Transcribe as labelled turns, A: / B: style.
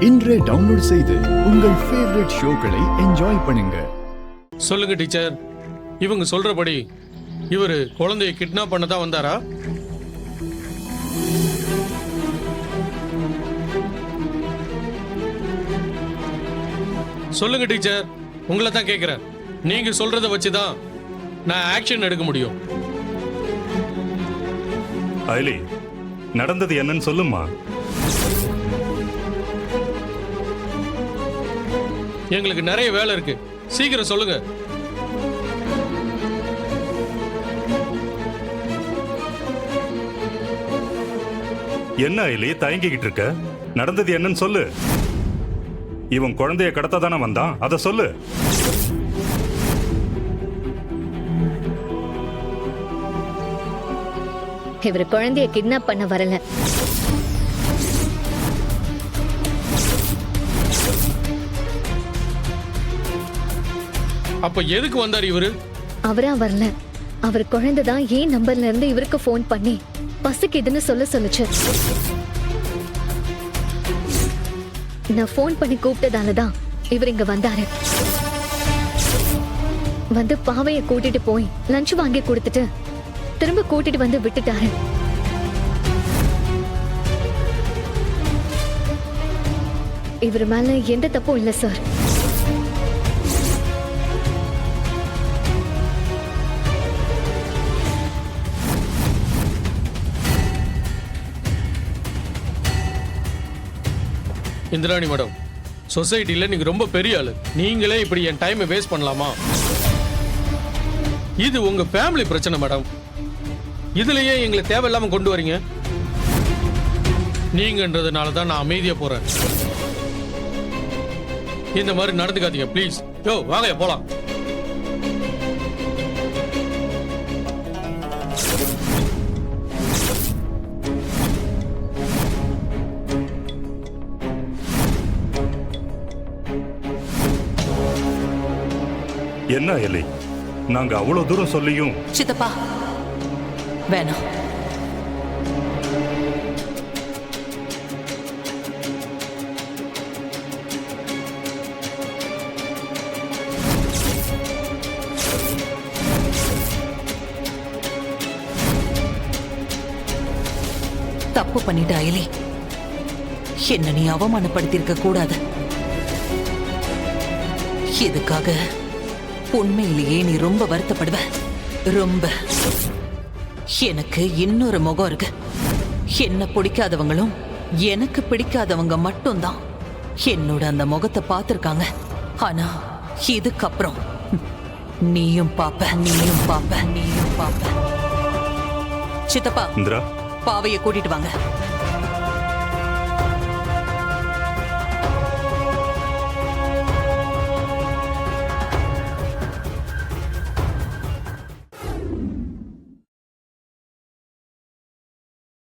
A: இன்றே டவுன்லோட் செய்து உங்கள் ஃபேவரட் ஷோக்களை என்ஜாய் பண்ணுங்க.
B: சொல்லுங்க டீச்சர், இவங்க சொல்றபடி இவரு குழந்தையை கிட்னாப் பண்ண தான் வந்தாரா? சொல்லுங்க டீச்சர், உங்களை தான் கேட்கிறேன். நீங்க சொல்றத வச்சுதான் நான் ஆக்ஷன் எடுக்க முடியும்.
C: ஐலி, நடந்தது என்னன்னு சொல்லுமா.
B: எங்களுக்கு நிறைய வேலை இருக்கு, சீக்கிரம் சொல்லுங்க.
C: என்ன ஐலி தயங்கிக்கிட்டு இருக்க? நடந்தது என்னன்னு சொல்லு. இவன் குழந்தைய கடத்த தானே வந்தான், அதை சொல்லு.
D: இவர் குழந்தைய கிட்னாப் பண்ண வரல.
B: அப்ப எதுக்கு வந்தார் இவரு?
D: அவரா வரல. அவர் குழந்தை தான் ஏன் நம்பர்ல இருந்து இவருக்கு போன் பண்ணி பசிக்குதுன்னு சொல்லுச்சு. நான் போன் பண்ணி கூப்பிட்டதாலதான் இவர் இங்க வந்தாரு. வந்து பாவைய கூட்டிட்டு போய் லஞ்ச் வாங்கி கொடுத்துட்டு திரும்ப கூட்டிட்டு வந்து விட்டுட்டாரு. இவர் மேல எந்த தப்பும் இல்ல சார்.
B: இந்திராணி மேடம், சொசைட்டில நீங்க ரொம்ப பெரிய ஆளு. நீங்களே இப்படி என் டைமை வேஸ்ட் பண்ணலாமா? இது உங்க ஃபேமிலி பிரச்சனை மேடம். இதுலயே எங்களை தேவையில்லாம கொண்டு வரீங்க. நீங்கன்றதுனால தான் நான் அமைதியா போறேன். இந்த மாதிரி நடந்துக்காதீங்க ப்ளீஸ். யோ வாங்க போலாம்.
C: என்ன ஐலி, நாங்க அவ்வளவு தூரம் சொல்லியும்.
E: சித்தப்பா வேணாம். தப்பு பண்ணிட்ட அயலி. என்ன நீ அவமானப்படுத்தியிருக்க கூடாது. இதுக்காக உண்மையிலேயே நீ ரொம்ப வருத்தப்படுவ. ரொம்ப. எனக்கு இன்னொரு முகம் இருக்கு. என்ன பிடிக்காதவங்களும் எனக்கு பிடிக்காதவங்க மட்டும்தான் என்னோட அந்த முகத்தை பார்த்திருக்காங்க. ஆனா இதுக்கப்புறம் நீயும் பாப்ப. சித்தப்பா,
C: இந்திரா,
E: பாவைய கூட்டிட்டு வாங்க.